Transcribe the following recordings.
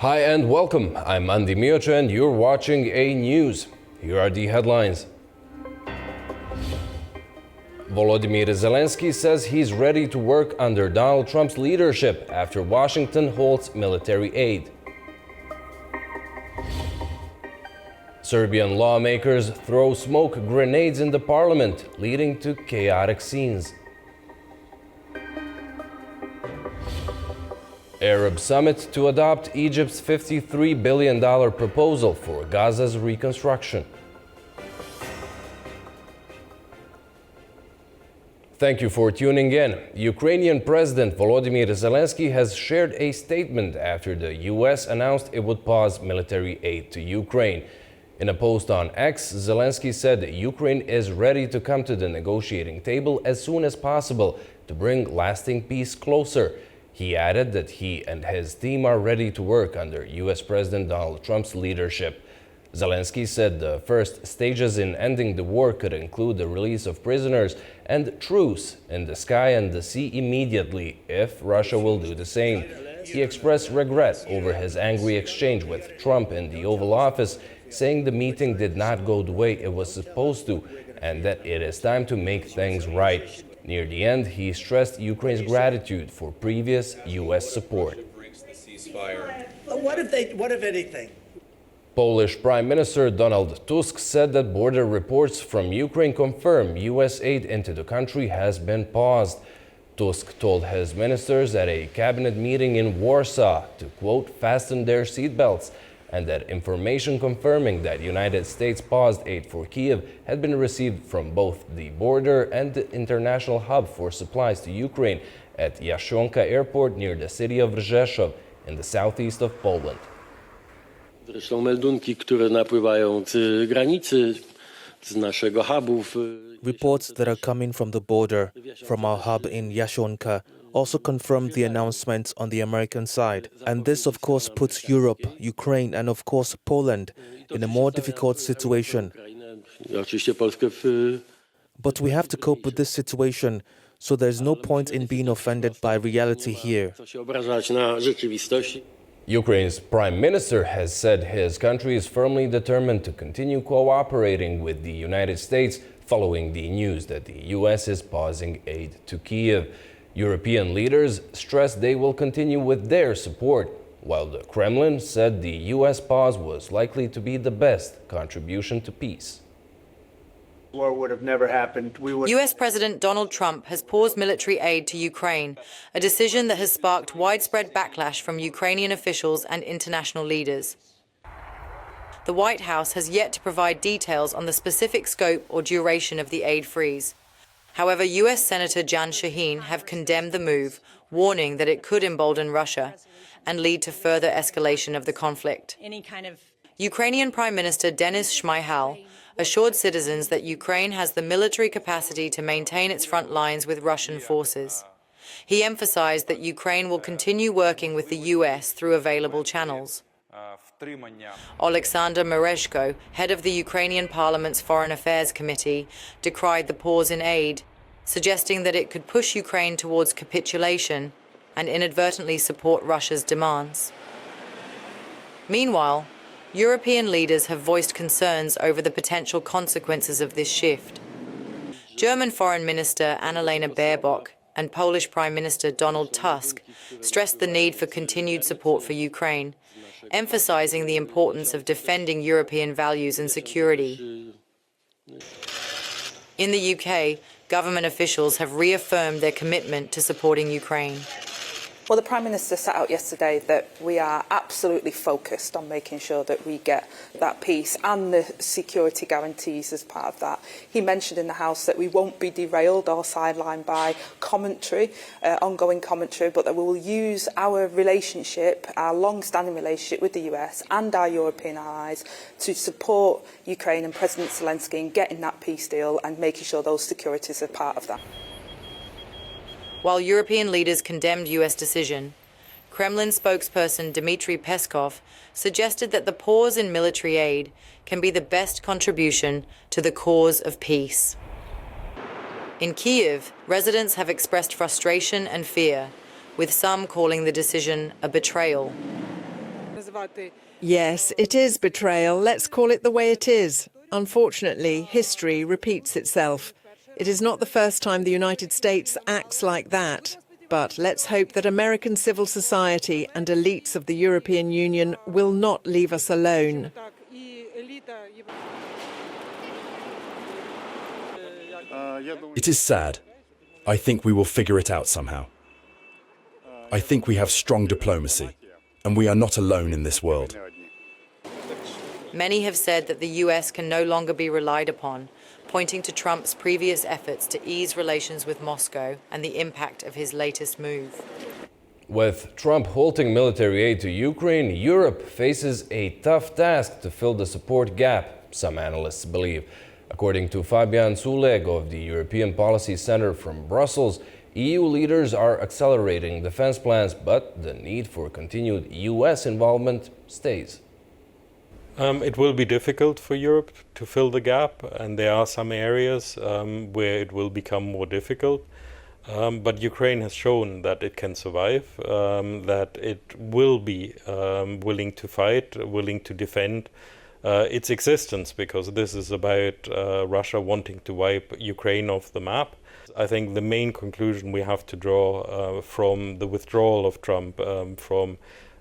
Hi and welcome. I'm Andy Miocha and you're watching A News. Here are the headlines. Volodymyr Zelensky says he's ready to work under Donald Trump's leadership after Washington halts military aid. Serbian lawmakers throw smoke grenades in the parliament, leading to chaotic scenes. Arab summit to adopt Egypt's $53 billion proposal for Gaza's reconstruction. Thank you for tuning in. Ukrainian President Volodymyr Zelensky has shared a statement after the US announced it would pause military aid to Ukraine. In a post on X, Zelensky said that Ukraine is ready to come to the negotiating table as soon as possible to bring lasting peace closer. He added that he and his team are ready to work under US President Donald Trump's leadership. Zelensky said the first stages in ending the war could include the release of prisoners and truce in the sky and the sea immediately if Russia will do the same. He expressed regret over his angry exchange with Trump in the Oval Office, saying the meeting did not go the way it was supposed to and that it is time to make things right. Near the end, he stressed Ukraine's gratitude for previous US support. What if anything? Polish Prime Minister Donald Tusk said that border reports from Ukraine confirm US aid into the country has been paused. Tusk told his ministers at a cabinet meeting in Warsaw to, quote, fasten their seatbelts, and that information confirming that United States paused aid for Kyiv had been received from both the border and the international hub for supplies to Ukraine at Jasionka Airport near the city of Rzeszów in the southeast of Poland. Zresztą meldunki, które napływają z granicy, z naszego hubu. Reports that are coming from the border, from our hub in Jasionka, also confirm the announcements on the American side. And this, of course, puts Europe, Ukraine, and of course Poland in a more difficult situation. But we have to cope with this situation, so there's no point in being offended by reality here. Ukraine's prime minister has said his country is firmly determined to continue cooperating with the United States following the news that the US is pausing aid to Kyiv. European leaders stressed they will continue with their support, while the Kremlin said the US pause was likely to be the best contribution to peace. War would have never happened. US President Donald Trump has paused military aid to Ukraine, a decision that has sparked widespread backlash from Ukrainian officials and international leaders. The White House has yet to provide details on the specific scope or duration of the aid freeze. However, US Senator Jan Shaheen have condemned the move, warning that it could embolden Russia and lead to further escalation of the conflict. Ukrainian Prime Minister Denis Shmyhal assured citizens that Ukraine has the military capacity to maintain its front lines with Russian forces. He emphasized that Ukraine will continue working with the US through available channels. Oleksandr Merezhko, head of the Ukrainian Parliament's Foreign Affairs Committee, decried the pause in aid, suggesting that it could push Ukraine towards capitulation and inadvertently support Russia's demands. Meanwhile, European leaders have voiced concerns over the potential consequences of this shift. German Foreign Minister Annalena Baerbock and Polish Prime Minister Donald Tusk stressed the need for continued support for Ukraine, emphasizing the importance of defending European values and security. In the UK, government officials have reaffirmed their commitment to supporting Ukraine. Well, the Prime Minister set out yesterday that we are absolutely focused on making sure that we get that peace and the security guarantees as part of that. He mentioned in the House that we won't be derailed or sidelined by commentary, ongoing commentary, but that we will use our relationship, our long-standing relationship with the US and our European allies to support Ukraine and President Zelensky in getting that peace deal and making sure those securities are part of that. While European leaders condemned US decision, Kremlin spokesperson Dmitry Peskov suggested that the pause in military aid can be the best contribution to the cause of peace. In Kyiv, residents have expressed frustration and fear, with some calling the decision a betrayal. Yes, it is betrayal. Let's call it the way it is. Unfortunately, history repeats itself. It is not the first time the United States acts like that. But let's hope that American civil society and elites of the European Union will not leave us alone. It is sad. I think we will figure it out somehow. I think we have strong diplomacy, and we are not alone in this world. Many have said that the US can no longer be relied upon, pointing to Trump's previous efforts to ease relations with Moscow and the impact of his latest move. With Trump halting military aid to Ukraine, Europe faces a tough task to fill the support gap, some analysts believe. According to Fabian Zuleg of the European Policy Center from Brussels, EU leaders are accelerating defense plans, but the need for continued US involvement stays. It will be difficult for Europe to fill the gap, and there are some areas where it will become more difficult. But Ukraine has shown that it can survive, that it will be willing to fight, willing to defend its existence, because this is about Russia wanting to wipe Ukraine off the map. I think the main conclusion we have to draw from the withdrawal of Trump from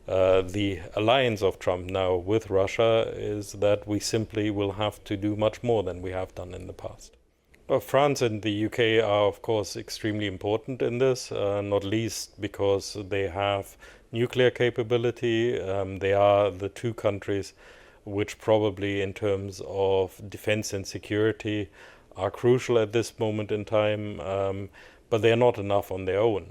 the alliance of Trump now with Russia is that we simply will have to do much more than we have done in the past. France and the UK are, of course, extremely important in this, not least because they have nuclear capability. They are the two countries which probably in terms of defense and security are crucial at this moment in time, but they are not enough on their own.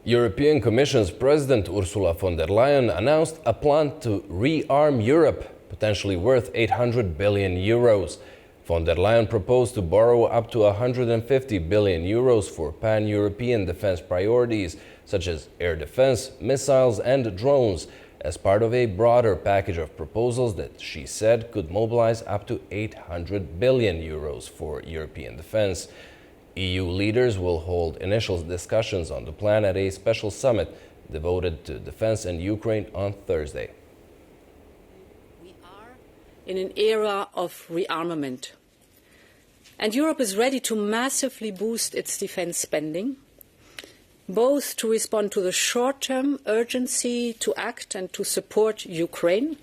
European Commission's President Ursula von der Leyen announced a plan to rearm Europe, potentially worth 800 billion euros. Von der Leyen proposed to borrow up to 150 billion euros for pan-European defense priorities, such as air defense, missiles and drones, as part of a broader package of proposals that she said could mobilize up to 800 billion euros for European defense. EU leaders will hold initial discussions on the plan at a special summit devoted to defense and Ukraine on Thursday. We are in an era of rearmament, and Europe is ready to massively boost its defense spending, both to respond to the short-term urgency to act and to support Ukraine,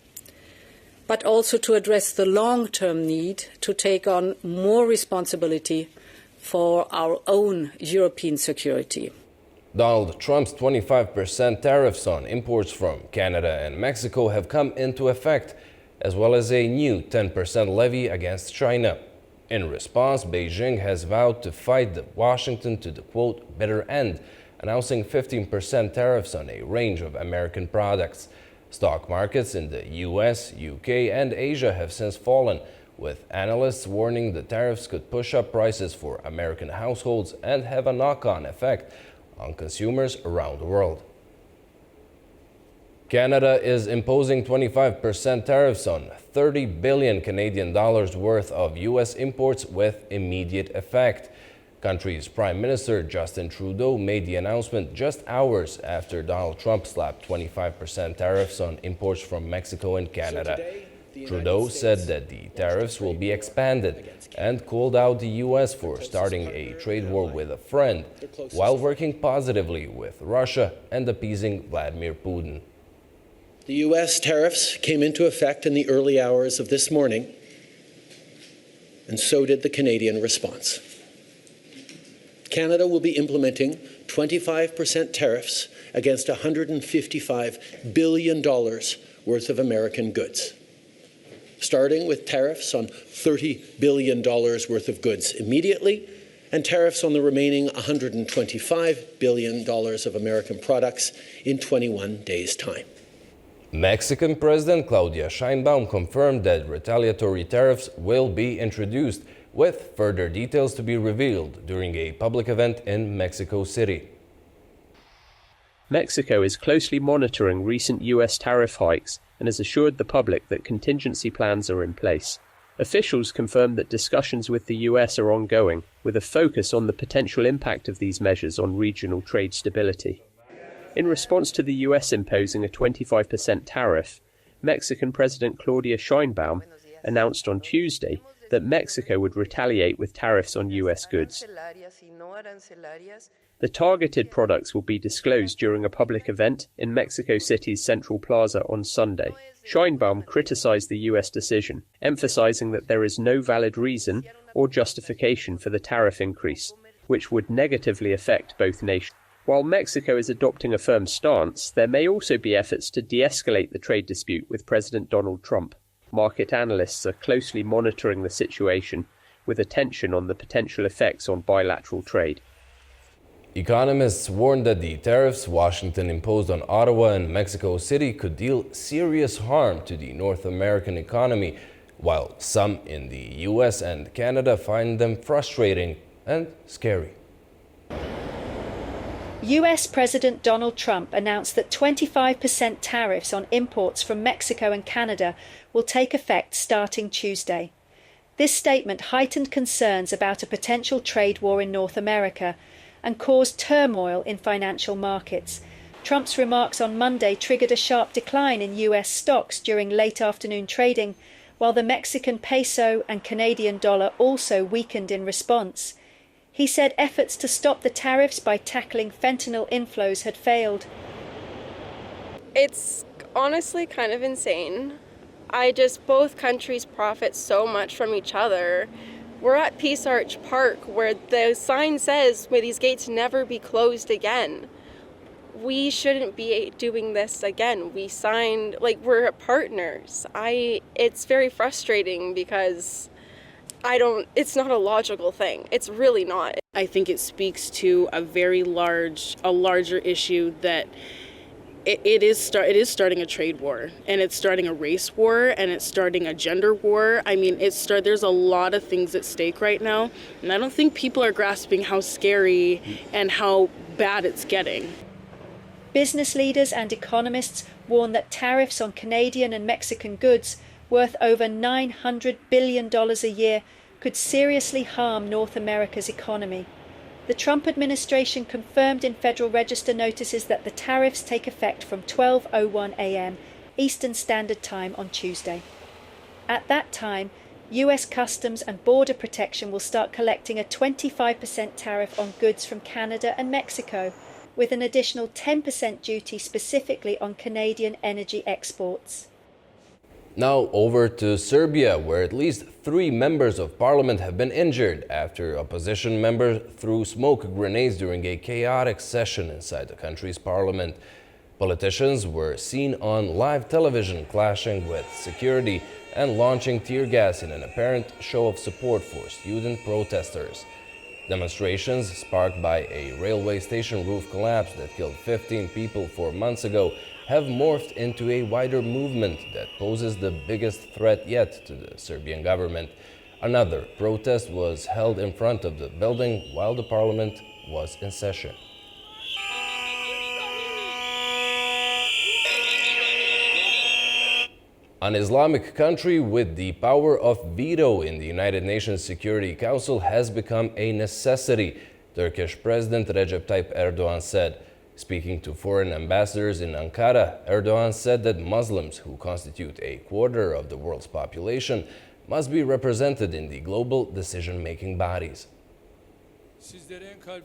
but also to address the long-term need to take on more responsibility for our own European security. Donald Trump's 25% tariffs on imports from Canada and Mexico have come into effect, as well as a new 10% levy against China. In response, Beijing has vowed to fight Washington to the, quote, bitter end, announcing 15% tariffs on a range of American products. Stock markets in the US, UK, and Asia have since fallen, with analysts warning the tariffs could push up prices for American households and have a knock-on effect on consumers around the world. Canada is imposing 25% tariffs on 30 billion Canadian dollars worth of US imports with immediate effect. Country's Prime Minister Justin Trudeau made the announcement just hours after Donald Trump slapped 25% tariffs on imports from Mexico and Canada. Trudeau said that the tariffs will be expanded and called out the U.S. for starting a trade war with a friend, while working positively with Russia and appeasing Vladimir Putin. The U.S. tariffs came into effect in the early hours of this morning, and so did the Canadian response. Canada will be implementing 25% tariffs against $155 billion worth of American goods, starting with tariffs on $30 billion worth of goods immediately, and tariffs on the remaining $125 billion of American products in 21 days' time. Mexican President Claudia Sheinbaum confirmed that retaliatory tariffs will be introduced, with further details to be revealed during a public event in Mexico City. Mexico is closely monitoring recent US tariff hikes and has assured the public that contingency plans are in place. Officials confirmed that discussions with the US are ongoing, with a focus on the potential impact of these measures on regional trade stability. In response to the US imposing a 25% tariff, Mexican President Claudia Sheinbaum announced on Tuesday that Mexico would retaliate with tariffs on US goods. The targeted products will be disclosed during a public event in Mexico City's Central Plaza on Sunday. Sheinbaum criticized the US decision, emphasizing that there is no valid reason or justification for the tariff increase, which would negatively affect both nations. While Mexico is adopting a firm stance, there may also be efforts to de-escalate the trade dispute with President Donald Trump. Market analysts are closely monitoring the situation, with attention on the potential effects on bilateral trade. Economists warned that the tariffs Washington imposed on Ottawa and Mexico City could deal serious harm to the North American economy, while some in the US and Canada find them frustrating and scary. US President Donald Trump announced that 25% tariffs on imports from Mexico and Canada will take effect starting Tuesday. This statement heightened concerns about a potential trade war in North America and caused turmoil in financial markets. Trump's remarks on Monday triggered a sharp decline in US stocks during late afternoon trading, while the Mexican peso and Canadian dollar also weakened in response. He said efforts to stop the tariffs by tackling fentanyl inflows had failed. It's honestly kind of insane. Both countries profit so much from each other. We're at Peace Arch Park where the sign says, may these gates never be closed again. We shouldn't be doing this again. We signed, we're partners. It's very frustrating because it's not a logical thing. It's really not. I think it speaks to a larger issue that it is starting a trade war, and it's starting a race war, and it's starting a gender war. I mean, there's a lot of things at stake right now, and I don't think people are grasping how scary and how bad it's getting. Business leaders and economists warn that tariffs on Canadian and Mexican goods worth over $900 billion a year could seriously harm North America's economy. The Trump administration confirmed in Federal Register notices that the tariffs take effect from 12:01 a.m. Eastern Standard Time on Tuesday. At that time, US Customs and Border Protection will start collecting a 25% tariff on goods from Canada and Mexico, with an additional 10% duty specifically on Canadian energy exports. Now over to Serbia, where at least 3 members of parliament have been injured after opposition members threw smoke grenades during a chaotic session inside the country's parliament. Politicians were seen on live television clashing with security and launching tear gas in an apparent show of support for student protesters. Demonstrations sparked by a railway station roof collapse that killed 15 people 4 months ago have morphed into a wider movement that poses the biggest threat yet to the Serbian government. Another protest was held in front of the building while the parliament was in session. An Islamic country with the power of veto in the United Nations Security Council has become a necessity, Turkish President Recep Tayyip Erdogan said. Speaking to foreign ambassadors in Ankara, Erdogan said that Muslims, who constitute a quarter of the world's population, must be represented in the global decision-making bodies.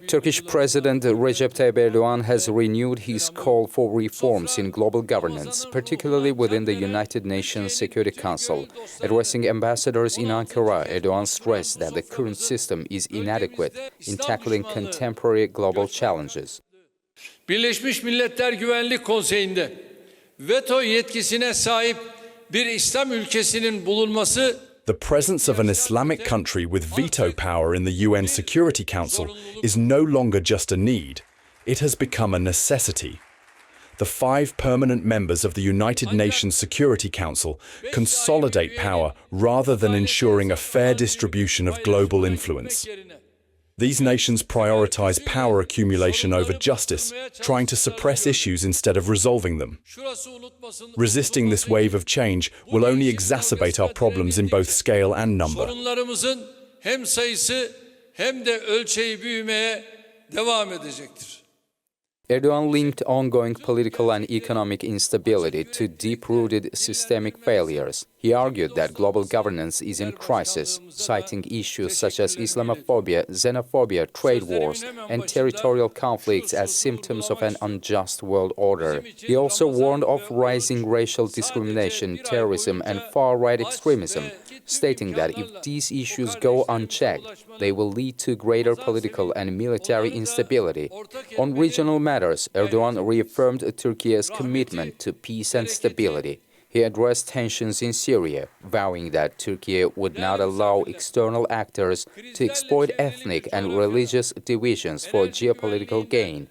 Turkish President Recep Tayyip Erdogan has renewed his call for reforms in global governance, particularly within the United Nations Security Council. Addressing ambassadors in Ankara, Erdogan stressed that the current system is inadequate in tackling contemporary global challenges. Birleşmiş Milletler Güvenlik Konseyi'nde veto yetkisine sahip bir İslam ülkesinin bulunması The presence of an Islamic country with veto power in the UN Security Council is no longer just a need, it has become a necessity. The 5 permanent members of the United Nations Security Council consolidate power rather than ensuring a fair distribution of global influence. These nations prioritize power accumulation over justice, trying to suppress issues instead of resolving them. Resisting this wave of change will only exacerbate our problems in both scale and number. Sorunlarımızın hem sayısı hem de ölçeği büyümeye devam edecektir. Erdogan linked ongoing political and economic instability to deep-rooted systemic failures. He argued that global governance is in crisis, citing issues such as Islamophobia, xenophobia, trade wars, and territorial conflicts as symptoms of an unjust world order. He also warned of rising racial discrimination, terrorism, and far-right extremism, stating that if these issues go unchecked, they will lead to greater political and military instability. On regional matters, Erdogan reaffirmed Turkey's commitment to peace and stability. He addressed tensions in Syria, vowing that Turkey would not allow external actors to exploit ethnic and religious divisions for geopolitical gain.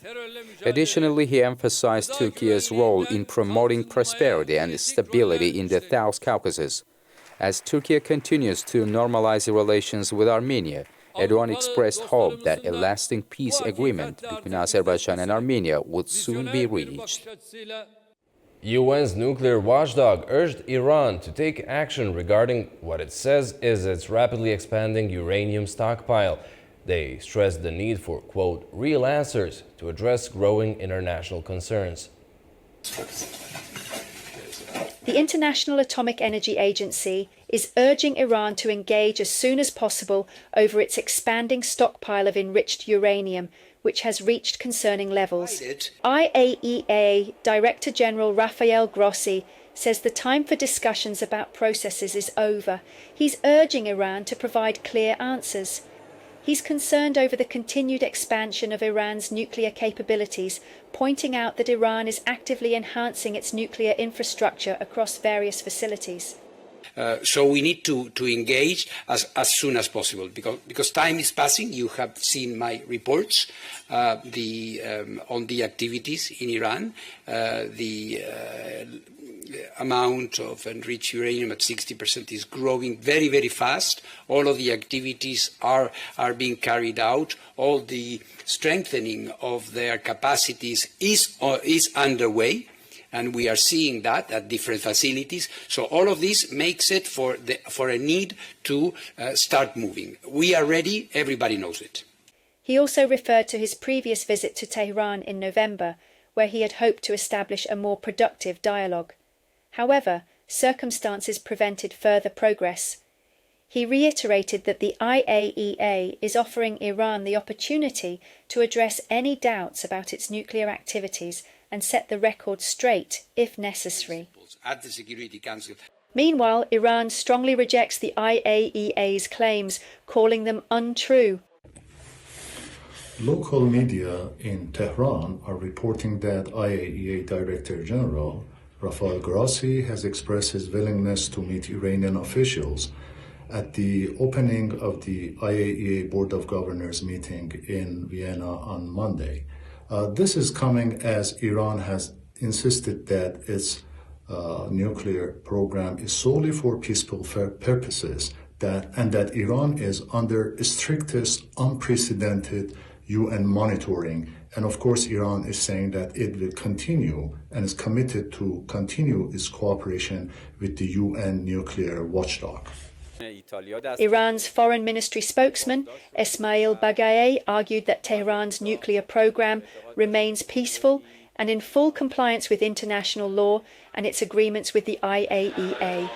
Additionally, he emphasized Turkey's role in promoting prosperity and stability in the South Caucasus. As Turkey continues to normalize relations with Armenia, Erdogan expressed hope that a lasting peace agreement between Azerbaijan and Armenia would soon be reached. UN's nuclear watchdog urged Iran to take action regarding what it says is its rapidly expanding uranium stockpile. They stressed the need for, quote, real answers to address growing international concerns. The International Atomic Energy Agency is urging Iran to engage as soon as possible over its expanding stockpile of enriched uranium, which has reached concerning levels. IAEA Director General Rafael Grossi says the time for discussions about processes is over. He's urging Iran to provide clear answers. He's concerned over the continued expansion of Iran's nuclear capabilities, pointing out that Iran is actively enhancing its nuclear infrastructure across various facilities. So we need to engage as soon as possible because time is passing. You have seen my reports on the activities in Iran, the amount of enriched uranium at 60% is growing very, very fast. All of the activities are being carried out. All the strengthening of their capacities is underway. And we are seeing that at different facilities. So all of this makes it for a need to start moving. We are ready. Everybody knows it. He also referred to his previous visit to Tehran in November, where he had hoped to establish a more productive dialogue. However, circumstances prevented further progress. He reiterated that the IAEA is offering Iran the opportunity to address any doubts about its nuclear activities and set the record straight if necessary. At the Security Council. Meanwhile, Iran strongly rejects the IAEA's claims, calling them untrue. Local media in Tehran are reporting that IAEA Director General Rafael Grossi has expressed his willingness to meet Iranian officials at the opening of the IAEA Board of Governors meeting in Vienna on Monday. This is coming as Iran has insisted that its nuclear program is solely for peaceful purposes, and that Iran is under strictest, unprecedented UN monitoring. And of course, Iran is saying that it will continue and is committed to continue its cooperation with the UN nuclear watchdog. Iran's foreign ministry spokesman, Esmail Baghaei, argued that Tehran's nuclear program remains peaceful and in full compliance with international law and its agreements with the IAEA.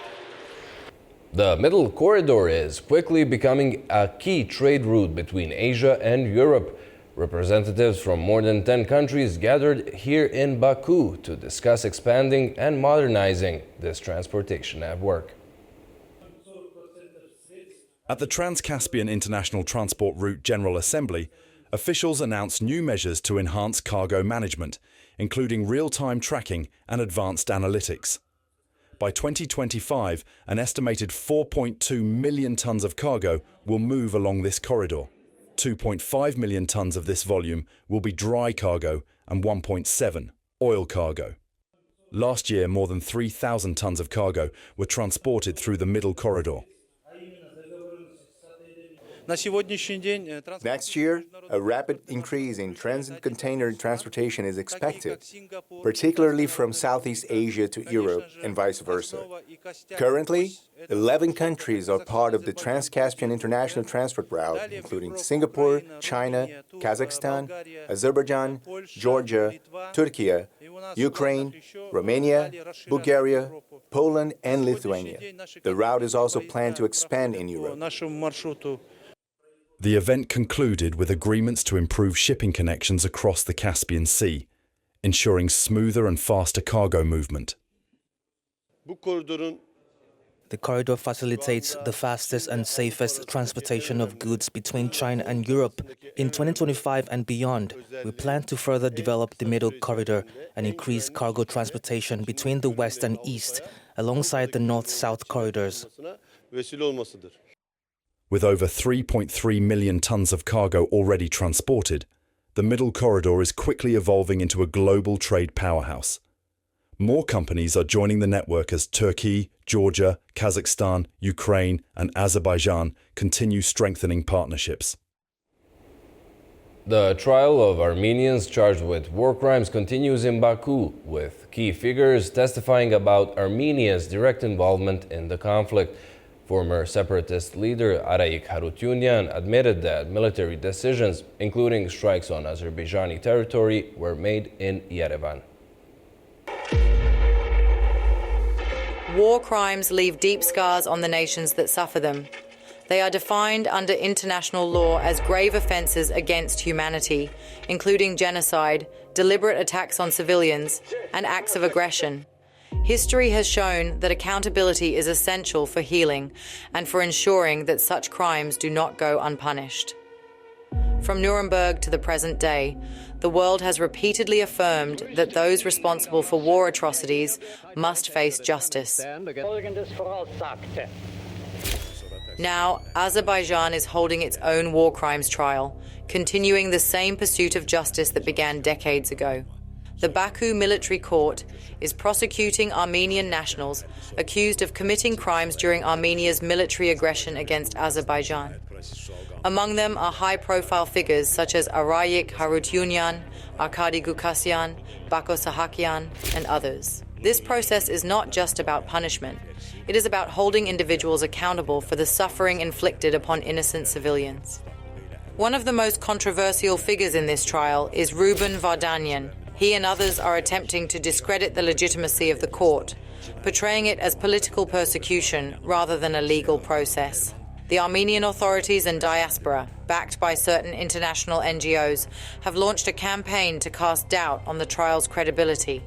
The Middle Corridor is quickly becoming a key trade route between Asia and Europe. Representatives from more than 10 countries gathered here in Baku to discuss expanding and modernizing this transportation network. At the Trans-Caspian International Transport Route General Assembly, officials announced new measures to enhance cargo management, including real-time tracking and advanced analytics. By 2025, an estimated 4.2 million tonnes of cargo will move along this corridor. 2.5 million tonnes of this volume will be dry cargo and 1.7 oil cargo. Last year, more than 3,000 tonnes of cargo were transported through the Middle Corridor. Next year, a rapid increase in transit container transportation is expected, particularly from Southeast Asia to Europe and vice versa. Currently, 11 countries are part of the Trans-Caspian International Transport Route, including Singapore, China, Kazakhstan, Azerbaijan, Georgia, Turkey, Ukraine, Romania, Bulgaria, Poland, and Lithuania. The route is also planned to expand in Europe. The event concluded with agreements to improve shipping connections across the Caspian Sea, ensuring smoother and faster cargo movement. The corridor facilitates the fastest and safest transportation of goods between China and Europe. In 2025 and beyond, we plan to further develop the Middle Corridor and increase cargo transportation between the West and East, alongside the North-South corridors. With over 3.3 million tons of cargo already transported, the Middle Corridor is quickly evolving into a global trade powerhouse. More companies are joining the network as Turkey, Georgia, Kazakhstan, Ukraine, and Azerbaijan continue strengthening partnerships. The trial of Armenians charged with war crimes continues in Baku, with key figures testifying about Armenia's direct involvement in the conflict. Former separatist leader Arayik Harutyunyan admitted that military decisions, including strikes on Azerbaijani territory, were made in Yerevan. War crimes leave deep scars on the nations that suffer them. They are defined under international law as grave offenses against humanity, including genocide, deliberate attacks on civilians, and acts of aggression. History has shown that accountability is essential for healing and for ensuring that such crimes do not go unpunished. From Nuremberg to the present day, the world has repeatedly affirmed that those responsible for war atrocities must face justice. Now, Azerbaijan is holding its own war crimes trial, continuing the same pursuit of justice that began decades ago. The Baku Military Court is prosecuting Armenian nationals accused of committing crimes during Armenia's military aggression against Azerbaijan. Among them are high-profile figures such as Arayik Harutyunyan, Arkady Gukasyan, Bako Sahakian, and others. This process is not just about punishment. It is about holding individuals accountable for the suffering inflicted upon innocent civilians. One of the most controversial figures in this trial is Ruben Vardanyan. He and others are attempting to discredit the legitimacy of the court, portraying it as political persecution rather than a legal process. The Armenian authorities and diaspora, backed by certain international NGOs, have launched a campaign to cast doubt on the trial's credibility.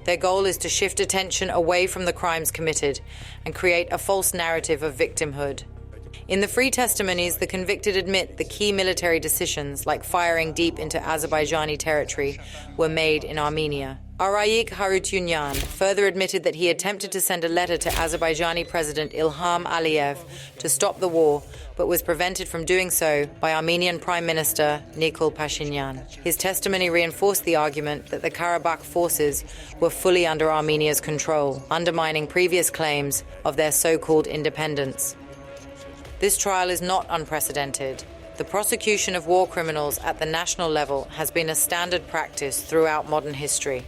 Their goal is to shift attention away from the crimes committed and create a false narrative of victimhood. In the free testimonies, the convicted admit the key military decisions, like firing deep into Azerbaijani territory, were made in Armenia. Arayik Harutyunyan further admitted that he attempted to send a letter to Azerbaijani President Ilham Aliyev to stop the war, but was prevented from doing so by Armenian Prime Minister Nikol Pashinyan. His testimony reinforced the argument that the Karabakh forces were fully under Armenia's control, undermining previous claims of their so-called independence. This trial is not unprecedented. The prosecution of war criminals at the national level has been a standard practice throughout modern history.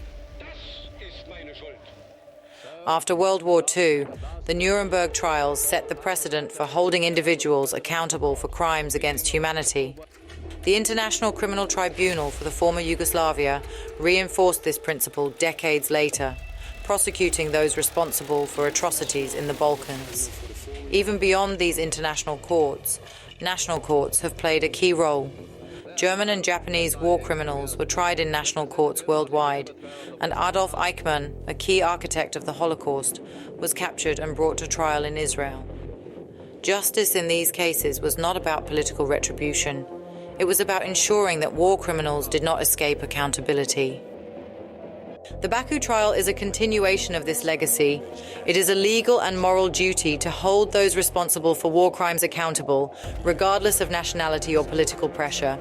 After World War II, the Nuremberg trials set the precedent for holding individuals accountable for crimes against humanity. The International Criminal Tribunal for the former Yugoslavia reinforced this principle decades later, prosecuting those responsible for atrocities in the Balkans. Even beyond these international courts, national courts have played a key role. German and Japanese war criminals were tried in national courts worldwide, and Adolf Eichmann, a key architect of the Holocaust, was captured and brought to trial in Israel. Justice in these cases was not about political retribution. It was about ensuring that war criminals did not escape accountability. The Baku trial is a continuation of this legacy. It is a legal and moral duty to hold those responsible for war crimes accountable, regardless of nationality or political pressure.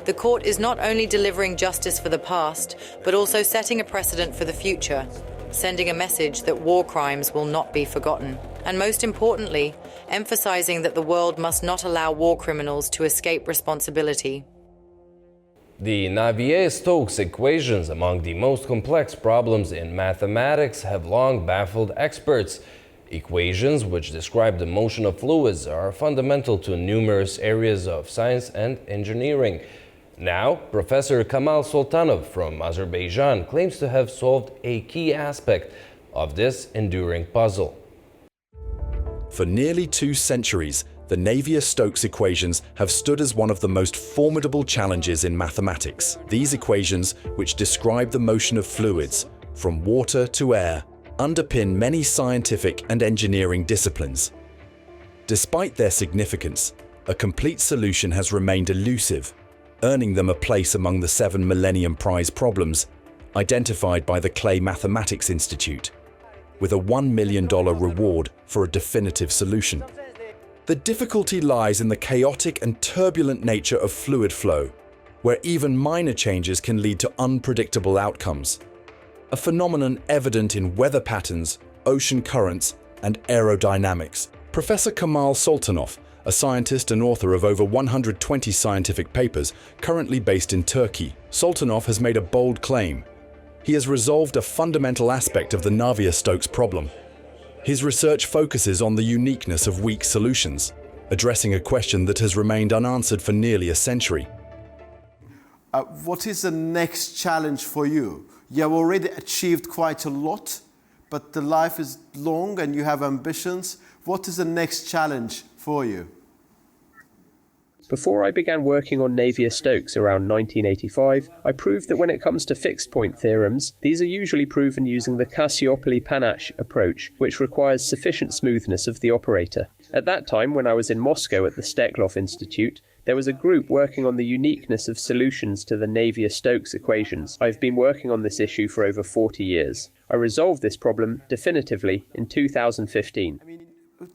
The court is not only delivering justice for the past, but also setting a precedent for the future, sending a message that war crimes will not be forgotten. and most importantly, emphasizing that the world must not allow war criminals to escape responsibility. The Navier-Stokes equations, among the most complex problems in mathematics, have long baffled experts. Equations which describe the motion of fluids are fundamental to numerous areas of science and engineering. Now, Professor Kamal Sultanov from Azerbaijan claims to have solved a key aspect of this enduring puzzle. For nearly 2 centuries, the Navier-Stokes equations have stood as one of the most formidable challenges in mathematics. These equations, which describe the motion of fluids, from water to air, underpin many scientific and engineering disciplines. Despite their significance, a complete solution has remained elusive, earning them a place among the 7 Millennium Prize problems identified by the Clay Mathematics Institute, with a $1 million reward for a definitive solution. The difficulty lies in the chaotic and turbulent nature of fluid flow, where even minor changes can lead to unpredictable outcomes, a phenomenon evident in weather patterns, ocean currents, and aerodynamics. Professor Kamal Sultanov, a scientist and author of over 120 scientific papers, currently based in Turkey. Sultanov has made a bold claim. He has resolved a fundamental aspect of the Navier-Stokes problem. His research focuses on the uniqueness of weak solutions, addressing a question that has remained unanswered for nearly a century. What is the next challenge for you? You have already achieved quite a lot, but the life is long and you have ambitions. What is the next challenge for you? Before I began working on Navier-Stokes around 1985, I proved that when it comes to fixed-point theorems, these are usually proven using the Cassiopouli-Panache approach, which requires sufficient smoothness of the operator. At that time, when I was in Moscow at the Steklov Institute, there was a group working on the uniqueness of solutions to the Navier-Stokes equations. I've been working on this issue for over 40 years. I resolved this problem definitively in 2015.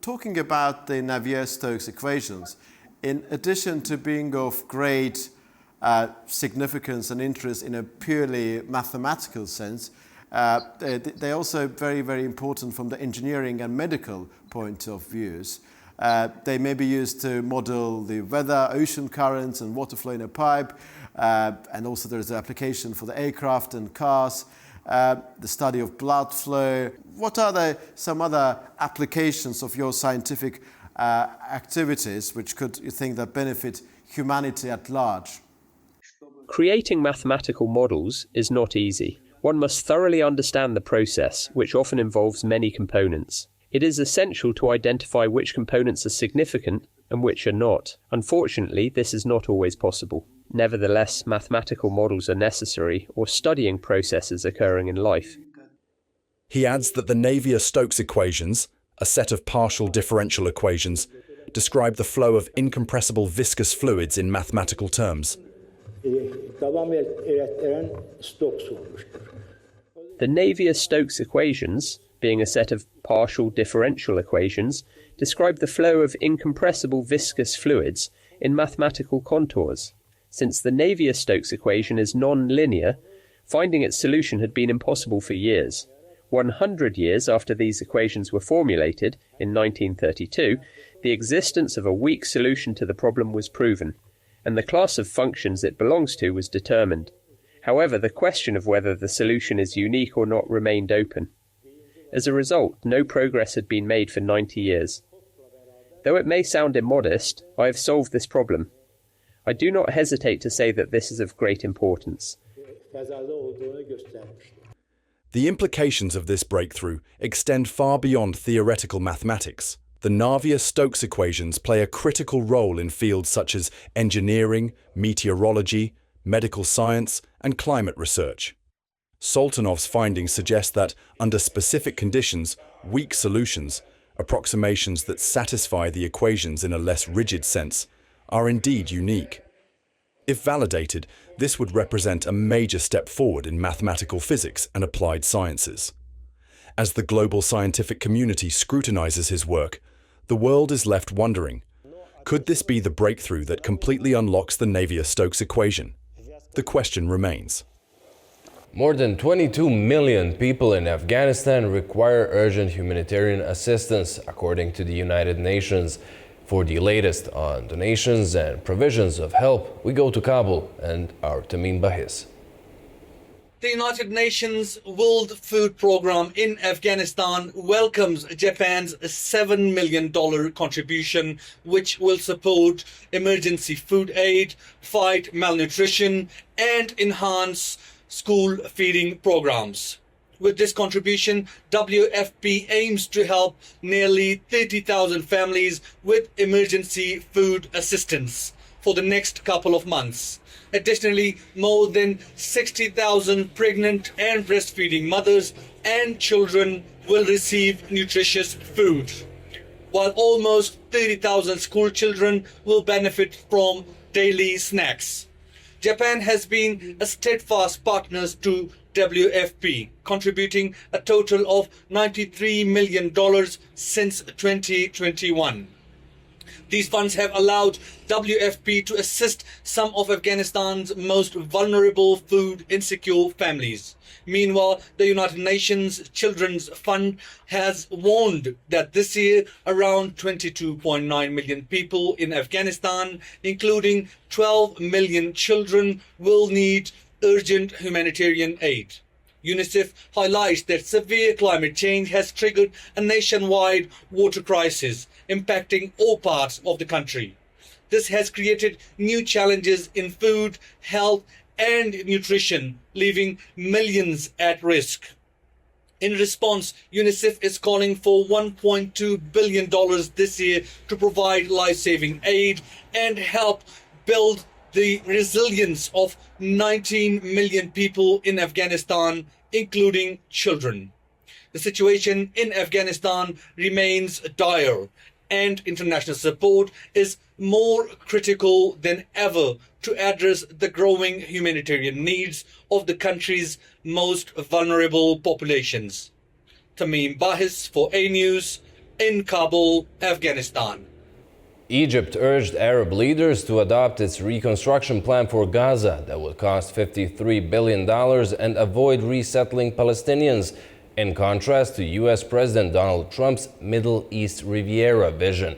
Talking about the Navier-Stokes equations, in addition to being of great significance and interest in a purely mathematical sense, they're also very, very important from the engineering and medical point of views. They may be used to model the weather, ocean currents and water flow in a pipe, and also there's an application for the aircraft and cars, the study of blood flow. What are some other applications of your scientific activities which could, you think, that benefit humanity at large? Creating mathematical models is not easy. One must thoroughly understand the process, which often involves many components. It is essential to identify which components are significant and which are not. Unfortunately, this is not always possible. Nevertheless, mathematical models are necessary, or studying processes occurring in life. He adds that the Navier-Stokes equations, a set of partial differential equations, describe the flow of incompressible viscous fluids in mathematical terms. The Navier-Stokes equations, being a set of partial differential equations, describe the flow of incompressible viscous fluids in mathematical contours. Since the Navier-Stokes equation is non-linear, finding its solution had been impossible for years. 100 years after these equations were formulated, in 1932, the existence of a weak solution to the problem was proven, and the class of functions it belongs to was determined. However, the question of whether the solution is unique or not remained open. As a result, no progress had been made for 90 years. Though it may sound immodest, I have solved this problem. I do not hesitate to say that this is of great importance. The implications of this breakthrough extend far beyond theoretical mathematics. The Navier-Stokes equations play a critical role in fields such as engineering, meteorology, medical science, and climate research. Sultanov's findings suggest that, under specific conditions, weak solutions, approximations that satisfy the equations in a less rigid sense, are indeed unique. If validated, this would represent a major step forward in mathematical physics and applied sciences. As the global scientific community scrutinizes his work, the world is left wondering, could this be the breakthrough that completely unlocks the Navier-Stokes equation? The question remains. More than 22 million people in Afghanistan require urgent humanitarian assistance, according to the United Nations. For the latest on donations and provisions of help, we go to Kabul and our Tamim Bahis. The United Nations World Food Programme in Afghanistan welcomes Japan's $7 million contribution, which will support emergency food aid, fight malnutrition, and enhance school feeding programs. With this contribution, WFP aims to help nearly 30,000 families with emergency food assistance for the next couple of months. Additionally, more than 60,000 pregnant and breastfeeding mothers and children will receive nutritious food, while almost 30,000 school children will benefit from daily snacks. Japan has been a steadfast partner to WFP, contributing a total of $93 million since 2021. These funds have allowed WFP to assist some of Afghanistan's most vulnerable food insecure families. Meanwhile, the United Nations Children's Fund has warned that this year around 22.9 million people in Afghanistan, including 12 million children, will need urgent humanitarian aid. UNICEF highlights that severe climate change has triggered a nationwide water crisis impacting all parts of the country. This has created new challenges in food, health, and nutrition, leaving millions at risk. In response, UNICEF is calling for $1.2 billion this year to provide life-saving aid and help build the resilience of 19 million people in Afghanistan, including children. The situation in Afghanistan remains dire, and international support is more critical than ever to address the growing humanitarian needs of the country's most vulnerable populations. Tamim Bahis for A News in Kabul, Afghanistan. Egypt urged Arab leaders to adopt its reconstruction plan for Gaza that would cost $53 billion and avoid resettling Palestinians, in contrast to U.S. President Donald Trump's Middle East Riviera vision.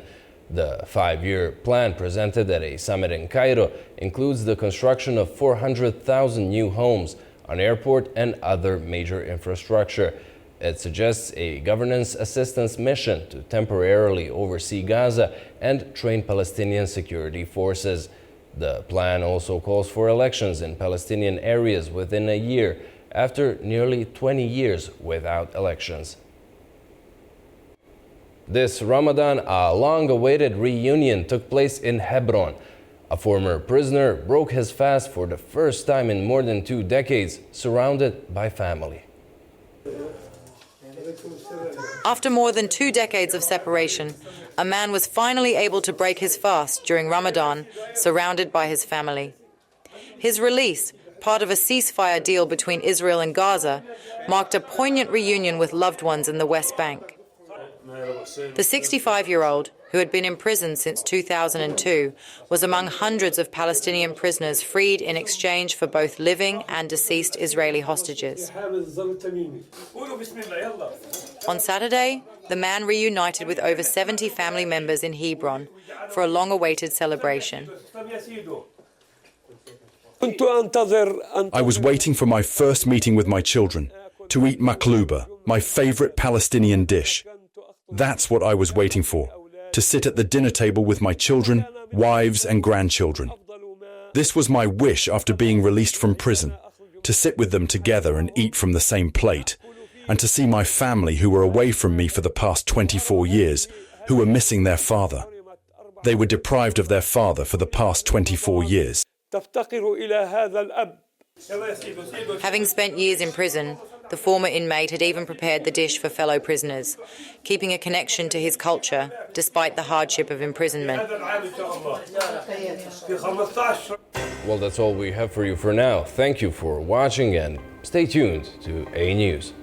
The 5-year plan presented at a summit in Cairo includes the construction of 400,000 new homes, an airport, and other major infrastructure. It suggests a governance assistance mission to temporarily oversee Gaza and train Palestinian security forces. The plan also calls for elections in Palestinian areas within a year, after nearly 20 years without elections. This Ramadan, a long-awaited reunion took place in Hebron. A former prisoner broke his fast for the first time in more than 2 decades, surrounded by family. After more than 2 decades of separation, a man was finally able to break his fast during Ramadan, surrounded by his family. His release, part of a ceasefire deal between Israel and Gaza, marked a poignant reunion with loved ones in the West Bank. The 65-year-old, who had been in prison since 2002, was among hundreds of Palestinian prisoners freed in exchange for both living and deceased Israeli hostages. On Saturday, the man reunited with over 70 family members in Hebron for a long-awaited celebration. I was waiting for my first meeting with my children, to eat maklouba, my favorite Palestinian dish. That's what I was waiting for, to sit at the dinner table with my children, wives, and grandchildren. This was my wish after being released from prison, to sit with them together and eat from the same plate, and to see my family who were away from me for the past 24 years, who were missing their father. They were deprived of their father for the past 24 years. Having spent years in prison, the former inmate had even prepared the dish for fellow prisoners, keeping a connection to his culture despite the hardship of imprisonment. Well, that's all we have for you for now. Thank you for watching and stay tuned to A News.